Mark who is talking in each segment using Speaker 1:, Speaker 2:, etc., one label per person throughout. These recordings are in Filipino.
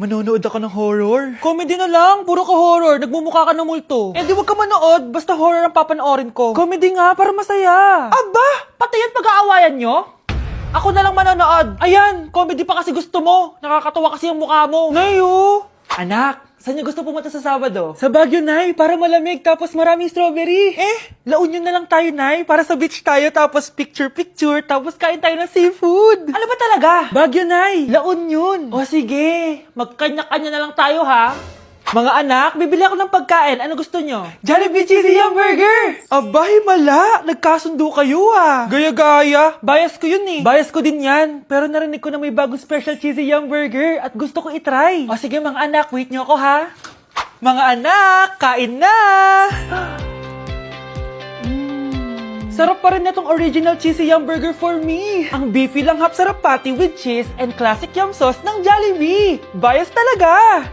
Speaker 1: Manonood ako ng horror. Comedy na lang, puro ka horror, nagmumukha ka ng multo. Eh di wag ka manood, basta horror ang papanoorin ko. Comedy nga, para masaya. Aba, pati yan pag-aawayan nyo? Ako na lang manonood. Ayan, comedy pa kasi gusto mo. Nakakatawa kasi ang mukha mo. Nayo! Anak, saan niyo gusto pumunta sa Sabado? Sa Baguio, Nay, para malamig tapos maraming strawberry. La Union na lang tayo, Nay, para sa beach tayo tapos picture-picture tapos kain tayo ng seafood. Ano ba talaga? Baguio, Nay, La Union. O sige, magkanya-kanya na lang tayo, ha? Mga anak, bibili ako ng pagkain. Ano gusto nyo? Jollibee Cheesy Yum Burger! Abay, mala! Nagkasundo kayo ah! Gaya-gaya! Bias ko yun eh! Bias ko din yan! Pero narinig ko na may bagong special Cheesy Yum Burger at gusto ko itry. O sige mga anak, wait nyo ako ha! Mga anak, kain na! Sarap pa rin na tong original Cheesy Yum Burger for me! Ang beefy lang hap sarap patty with cheese and classic yum sauce ng Jollibee! Bias talaga!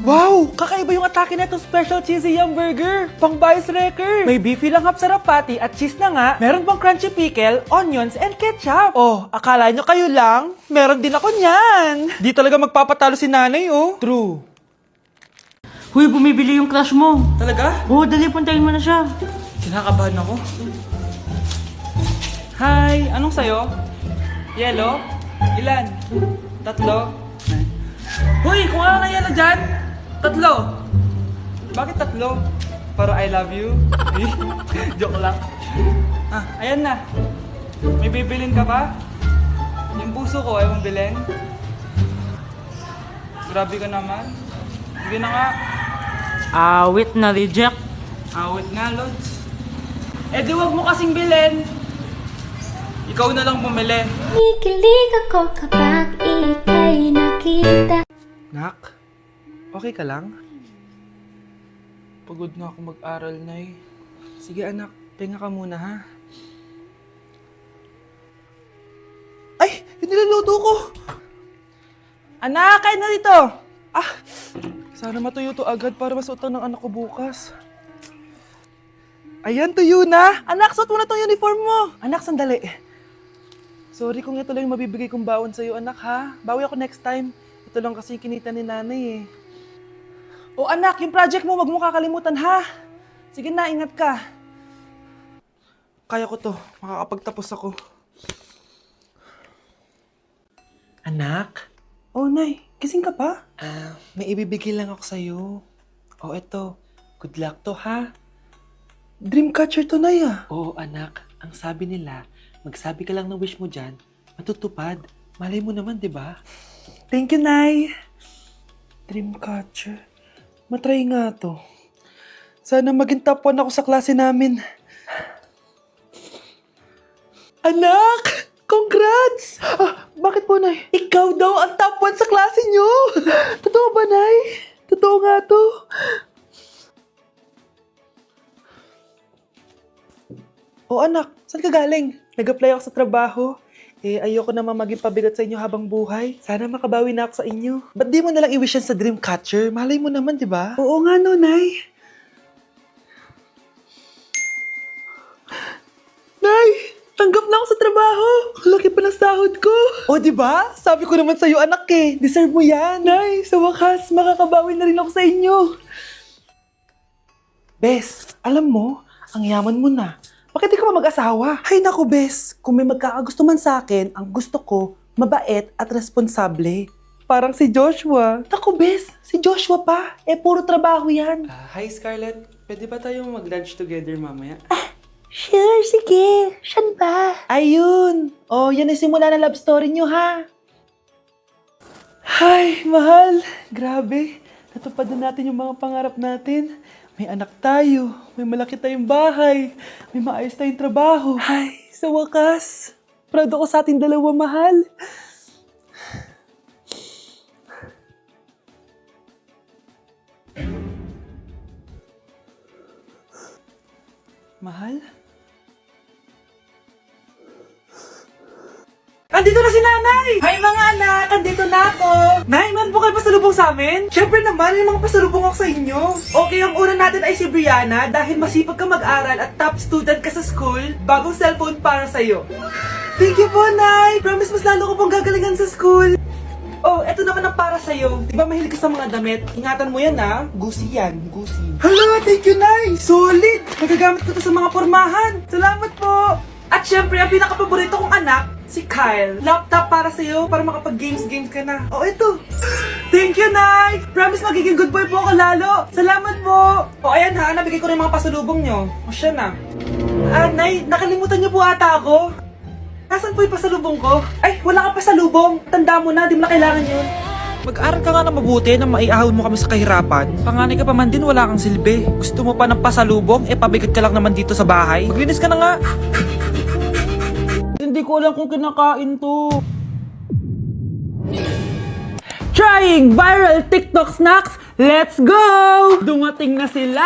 Speaker 1: Wow! Kakaiba yung atake na itong special cheesy yum burger. Pang bias wrecker. May beefy lang hap sarap patty at cheese na nga. Meron pang crunchy pickle, onions, and ketchup. Oh, akala nyo kayo lang? Meron din ako niyan. Di talaga magpapatalo si nanay, oh. True.
Speaker 2: Huy, bumibili yung crush mo.
Speaker 1: Talaga?
Speaker 2: Oo, dali, puntahin mo na siya.
Speaker 1: Kinakabahan ako. Hi! Anong sayo? Yellow? Ilan? 3? Huy! Kung ano na yellow dyan? 3. Bakit 3? Para I love you? Joke lang. Ah, ayan na. May bibilin ka ba? Yung puso ko ay mong bilhin. Grabe ka naman. Sige na nga.
Speaker 2: Awit na reject.
Speaker 1: Awit nga, Lods. Eh di wag mo kasing bilhin. Ikaw na lang bumili.
Speaker 3: Kikilig ako kapag ika'y nakita.
Speaker 1: Nak, okay ka lang? Pagod na ako mag-aral, Nay. Sige anak, pinga ka muna ha. Ay! Yung niluluto ko! Anak, kain na dito! Ah! Sana matuyo to agad para masuotan ng anak ko bukas. Ayan, tuyo na! Anak, suot mo na tong uniform mo! Anak, sandali. Sorry kung ito lang yung mabibigay kong baon sa'yo, anak ha. Bawi ako next time. Ito lang kasi yung kinita ni nanay eh. O anak, yung project mo, wag mo kakalimutan ha. Sige na, ingat ka. Kaya ko to, makakapagtapos ako. Anak? Oh, Nay, gising ka pa? May ibibigay lang ako sa'yo. O eto, good luck to ha. Dreamcatcher to, Nay ah. Oo anak, ang sabi nila, magsabi ka lang ng wish mo dyan, matutupad. Malay mo naman, di ba? Thank you, Nay. Dreamcatcher. Matry nga to. Sana maging top 1 ako sa klase namin. Anak! Congrats! Bakit po, Nay? Ikaw daw ang top 1 sa klase nyo! Totoo ba, Nay? Totoo nga to. O anak, saan ka galing? Nag-apply ako sa trabaho. Eh, ayoko naman maging pabigat sa inyo habang buhay. Sana makabawi na ako sa inyo. Ba't di mo nalang i-wish yan sa Dreamcatcher? Malay mo naman, di ba? Oo nga no, Nay. Nay! Tanggap na ako sa trabaho! Ang laki pa ng sahod ko! O, di ba? Sabi ko naman sa'yo, anak eh. Deserve mo yan. Nay, sa wakas, makakabawi na rin ako sa inyo. Bes, alam mo, ang yaman mo na. Bakit di ka pa mag-asawa? Ay naku, Bes. Kung may magkakagusto man sa akin, ang gusto ko, mabait at responsable. Parang si Joshua. Naku, Bes. Si Joshua pa. Eh, puro trabaho yan.
Speaker 4: Hi, Scarlett. Pwede ba tayong mag-lunch together mamaya?
Speaker 3: Sure, sige. Siyan ba?
Speaker 1: Ayun. Oh, yan ay simula na love story nyo, ha? Ay, mahal. Grabe. Natupad na natin yung mga pangarap natin. May anak tayo, may malaki tayong bahay, may maayos tayong trabaho. Ay, sa wakas, proud ako sa ating dalawa, mahal. Mahal? Andito na si Nanay! Hi mga anak! Andito na ako! Nay, man po kayo pasalubong sa amin? Siyempre naman, may mga pasalubong ako sa inyo. Okay, ang una natin ay si Brianna dahil masipag ka mag-aral at top student ka sa school, bagong cellphone para sa'yo. Thank you po, Nay! Promise mas lalo ko pong gagalingan sa school. ito naman ang para sa'yo. Di ba mahilig ka sa mga damit? Ingatan mo yan ha. Gucci yan. Gucci. Hala, thank you, Nay. Solid. Nagagamit ko to sa mga pormahan. Salamat po. At syempre, ang pinakapaborito kong anak, si Kyle. Laptop para sa'yo, para makapag-games ka na. Oh, ito. Thank you, Nay. Promise magiging good boy po ako lalo. Salamat po. O, ayan ha, nabigay ko rin mga pasalubong nyo. O, siya na. Nay, nakalimutan niyo po ata ako. Nasaan po yung pasalubong ko? Ay, wala kang pasalubong. Tanda mo na, di mo na kailangan yun. Mag-aral ka nga na mabuti na maiahon mo kami sa kahirapan. Panganay ka pa man din, wala kang silbi. Gusto mo pa ng pasalubong? Pabigat ka lang naman dito sa bahay. Maglinis ka na nga. Hindi ko alam kung kinakain to. Trying viral TikTok snacks! Let's go! Dumating na sila!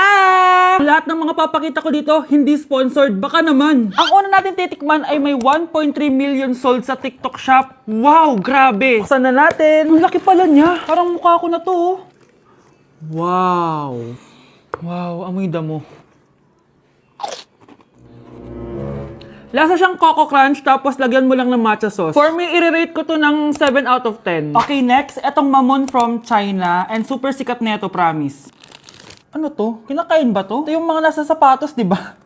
Speaker 1: Lahat ng mga papakita ko dito, hindi sponsored. Baka naman. Ang una natin titikman ay may 1.3 million sold sa TikTok shop. Wow, grabe! Buksan na natin. Ang laki pala niya. Parang mukha ko na to. Oh. Wow! Wow, amoy damo. Lasa siyang Coco Crunch tapos lagyan mo lang ng matcha sauce. For me, i-rate ko to ng 7 out of 10. Okay, next, etong Mamon from China and super sikat neto, promise. Ano to? Kinakain ba to? Ito yung mga nasa sapatos, di ba?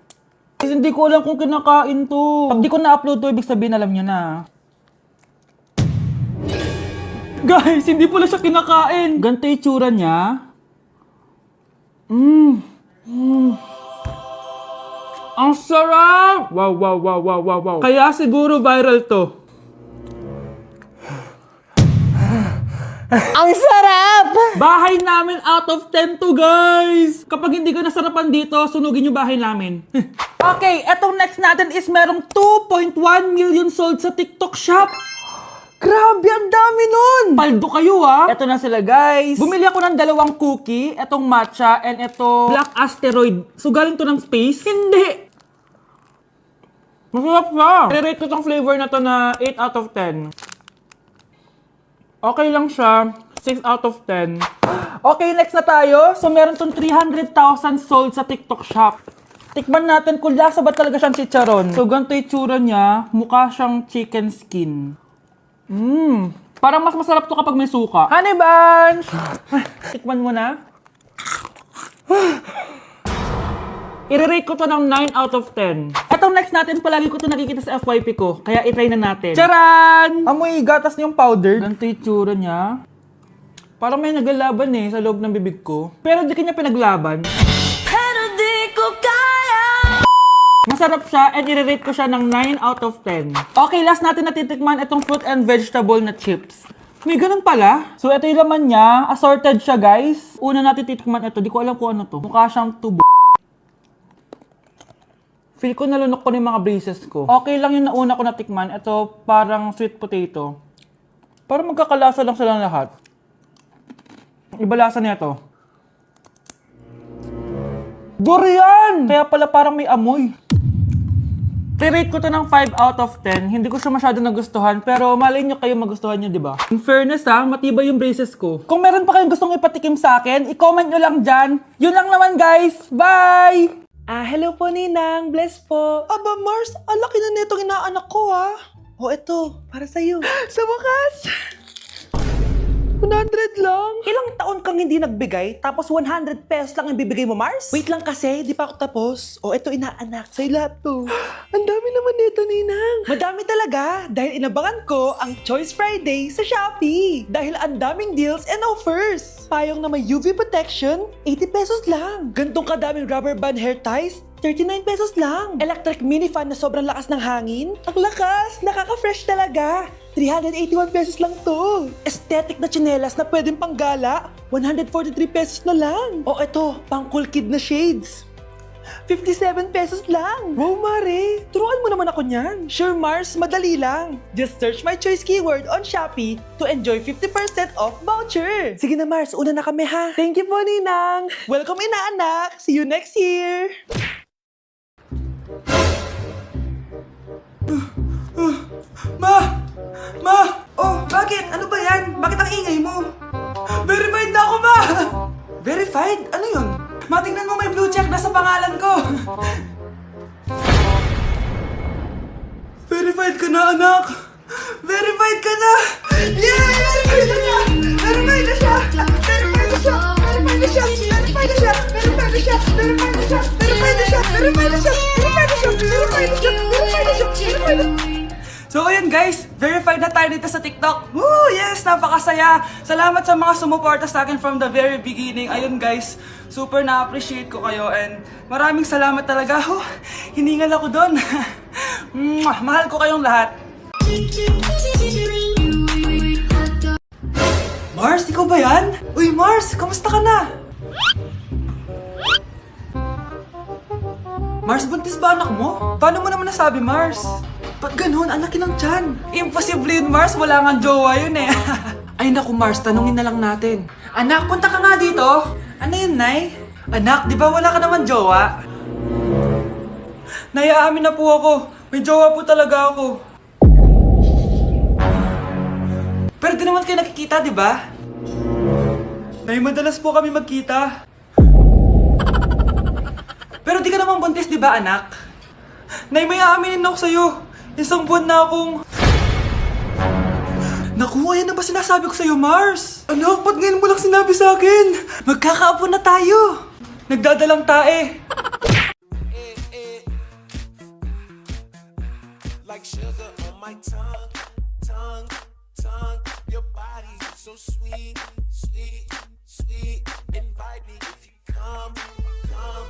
Speaker 1: Kasi hindi ko alam kung kinakain to. Pag di ko na-upload to, ibig sabihin alam nyo na. Guys, hindi pala siya kinakain. Ganito yung tsura niya. Ang sarap! Wow, wow, wow, wow, wow, wow. Kaya siguro viral to. Ang sarap! Bahay namin out of 10 to, guys! Kapag hindi ka nasarapan dito, sunugin yung bahay namin. Okay, etong next natin is merong 2.1 million sold sa TikTok shop. Grabe, ang dami nun! Paldo kayo ha! Eto na sila guys. Bumili ako ng 2 cookie, etong matcha, and eto black asteroid. So galing to ng space? Hindi! Masarap siya! I-rate ko tong flavor na to na 8 out of 10. Okay lang siya. 6 out of 10. Okay, next na tayo. So meron tong 300,000 sold sa TikTok shop. Tikman natin kung lasa ba talaga siyang chicharon. So ganito yung tsura niya. Mukha siyang chicken skin. Parang mas masarap to kapag may suka. Honey Bunch! Tikman mo na. I-rate ko to ng 9 out of 10. Etong next natin, palagi ko to nakikita sa FYP ko. Kaya i-try na natin. Charan! Amoy gatas niyong powder. Ganito yung tsura niya. Parang may naglalaban sa loob ng bibig ko. Pero di kanya pinaglaban. Pero di ko kaya! Masarap siya and i-rate ko siya ng 9 out of 10. Okay, last natin natitikman itong fruit and vegetable na chips. May ganun pala. So ito yung laman niya. Assorted siya guys. Una natin titikman ito. Di ko alam kung ano to. Mukha siyang tubo. Feel ko nalunok ko ng mga braces ko. Okay lang yung nauna ko natikman. Ito parang sweet potato. Parang magkakalasa lang silang lahat. Iba lasa niya ito. Durian! Kaya pala parang may amoy. I-rate ko to ng 5 out of 10. Hindi ko siya masyado nagustuhan, pero malay nyo kayo magustuhan nyo, di ba? In fairness matibay yung braces ko. Kung meron pa kayong gustong ipatikim sa akin, i-comment nyo lang dyan. Yun lang naman guys. Bye! Hello po Ninang. Bless po. Aba Mars, ang laki na netong inaanak ko O eto, para sa'yo. Sa wakas! 100 lang? Ilang taon kang hindi nagbigay, tapos 100 pesos lang ang bibigay mo, Mars? Wait lang kasi, di pa ako tapos. O, eto inaanak, sa'yo lahat to. Ang dami naman nito, Ninang. Madami talaga, dahil inabangan ko ang Choice Friday sa Shopee. Dahil ang daming deals and offers. Payong na may UV protection, 80 pesos lang. Gantong kadaming rubber band hair ties, 39 pesos lang. Electric mini fan na sobrang lakas ng hangin. Ang lakas, nakaka-fresh talaga. 381 pesos lang to. Aesthetic na tsinelas na pwedeng panggala, 143 pesos na lang. O eto, pang cool kid na shades. 57 pesos lang. Wow, Mare. Turuan mo naman ako niyan. Sure, Mars. Madali lang. Just search my choice keyword on Shopee to enjoy 50% off voucher. Sige na, Mars. Una na kami, ha? Thank you po, Ninang. Welcome, inaanak. See you next year. Ma! Oh, bakit? Ano ba yan? Bakit ang ingay mo? Verified na ako, Ma! Verified? Ano yun? Ma, tingnan mo may blue check na sa pangalan ko. Verified ka na, anak! Verified ka na! Yay! Verified ka na! siya! Pero pwede siya! Pero pwede siya! Pero pwede siya! Pero pwede siya! Pero pwede siya! Pero pwede siya! Pero pwede siya! Pero pwede siya! So ayun guys, verified na tayo dito sa TikTok. Woo! Yes! Napakasaya! Salamat sa mga sumuporta sa akin from the very beginning. Ayun guys, super na-appreciate ko kayo and maraming salamat talaga. Oh, hiningal ako doon. Mahal ko kayong lahat. Mars, ikaw ba yan? Uy Mars, kamusta ka na? Mars, buntis ba anak mo? Paano mo naman nasabi, Mars? Ba't ganun? Anak ng tiyan. Imposible yun, Mars. Wala nga jowa yun eh. Ay naku, Mars. Tanungin na lang natin. Anak, punta ka nga dito. Ano yun, Nay? Anak, di ba wala ka naman jowa? Nay, aamin na po ako. May jowa po talaga ako. Pero di naman kayo nakikita, di ba? Nay, madalas po kami magkita. Pero di ka naman buntis, di ba, anak? Nay, may aaminin ako sa'yo. Isang buwan na akong... Naku, ayan na ba sinasabi ko sa'yo, Mars? Anak, ba't ngayon mo lang sinabi sa akin? Magkakaapo na tayo. Nagdadalang tae.
Speaker 5: Like sugar on my tongue, tongue, tongue. Your body so sweet, sweet, sweet. Invite me if you come, come,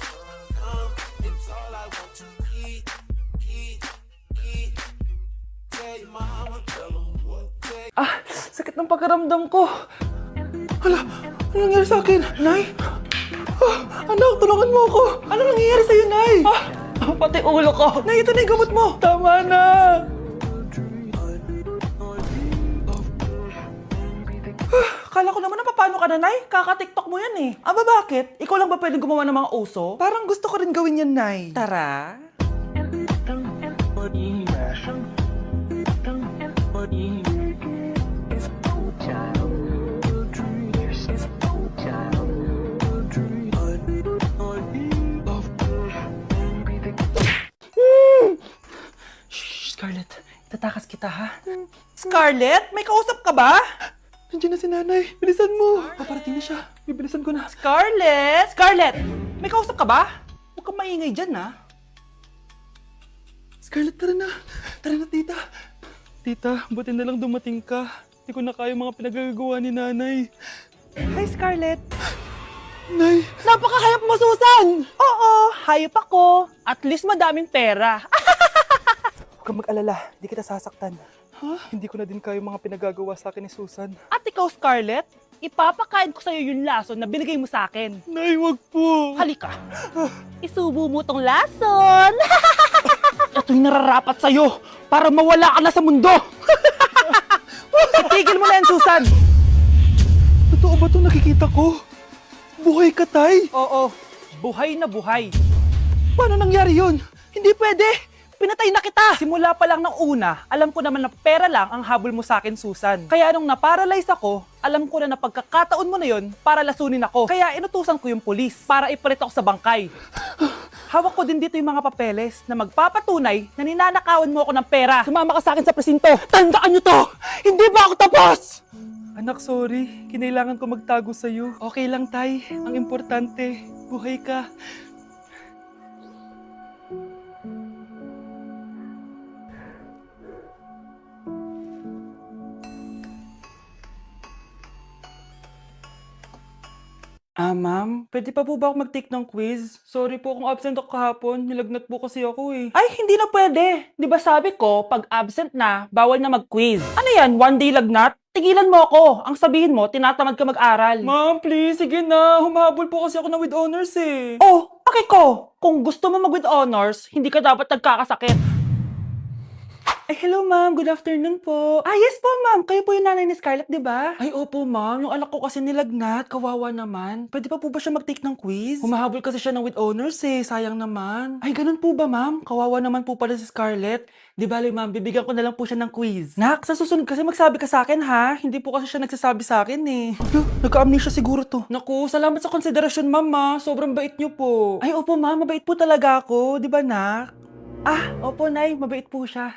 Speaker 5: come. It's all I want to eat, eat, eat. Tell your mama, tell them what.
Speaker 1: Ah, sakit ng pagkaramdam ko. Hala, ano nangyari sa akin? Nay? Anak, tulungan mo ako. Ano nangyayari sa'yo, Nay? Pati ulo ko. Nay, ito na yung gamot mo. Tama na. Kala ko naman na paano ka na, Nay? Kaka-tiktok mo yan eh. Aba, bakit? Ikaw lang ba pwedeng gumawa ng mga uso? Parang gusto ko rin gawin yan, Nay. Tara. Shh, Scarlett. Itatakas kita, ha? Scarlett? May kausap ka ba? Nandiyan na si nanay. Bilisan mo. Paparating na siya. Bibilisan ko na. Scarlett! Scarlett! May kausap ka ba? Huwag kang maingay dyan, ha? Scarlett, tara na. Tara na, tita. Tita, buti na lang dumating ka. Hindi ko na kaya mga pinagagawa ni nanay. Hi, Scarlett. Nay. Napaka-hayop mo, Susan! Oo, hayop ako. At least madaming pera. Huwag kang mag-alala. Hindi kita sasaktan. Ha? Hindi ko na din kaya mga pinagagawa sa akin ni Susan. At ikaw, Scarlett, ipapakain ko sa'yo yung lason na binigay mo sa akin. Nay, wag po. Halika. Isubo mo tong lason. Ito'y nararapat sa'yo para mawala ka na sa mundo. Itigil mo na yan, Susan. Totoo ba itong nakikita ko? Buhay ka, Tay? Oo, buhay na buhay. Paano nangyari yun? Hindi pwede. Pinatay na kita! Simula pa lang ng una, alam ko naman na pera lang ang habol mo sa akin, Susan. Kaya nung naparalyze ako, alam ko na pagkakataon mo na yon para lasunin ako. Kaya inutusan ko yung pulis para ipalit ako sa bangkay. Hawak ko din dito yung mga papeles na magpapatunay na ninanakawan mo ako ng pera. Sumama ka sa akin sa presinto. Tandaan nyo to! Hindi ba ako tapos? Anak, sorry. Kinailangan ko magtago sa'yo. Okay lang, Tay. Ang importante, buhay ka. Ma'am, pwede pa po ba ako mag-take ng quiz? Sorry po kung absent ako kahapon. Nilagnat po kasi ako eh. Ay, hindi na pwede. Di ba sabi ko, pag absent na, bawal na mag-quiz. Ano yan, one day lagnat? Tigilan mo ako. Ang sabihin mo, tinatamad ka mag-aral. Ma'am, please, sige na. Humahabol po kasi ako na with honors eh. Oh, okay ko. Kung gusto mo mag-with honors, hindi ka dapat nagkakasakit. Ay, hello ma'am. Good afternoon po. Ah, yes po ma'am. Kayo po yung nanay ni Scarlett, di ba? Ay, opo ma'am. Yung anak ko kasi nilagnat. Kawawa naman. Pwede pa po ba siya mag-take ng quiz? Humahabol kasi siya ng with honors eh. Sayang naman. Ay, ganun po ba ma'am? Kawawa naman po pala si Scarlett. Di bale ma'am, bibigyan ko na lang po siya ng quiz. Nak, sa susunod kasi magsabi ka sa akin ha. Hindi po kasi siya nagsasabi sa akin eh. Nagka-amnesia siguro to. Naku, salamat sa konsiderasyon ma'am ha. Sobrang bait niyo po. Ay, opo ma'am. Mabait po talaga ako. Di ba nak? Ah, opo nay. Mabait po siya.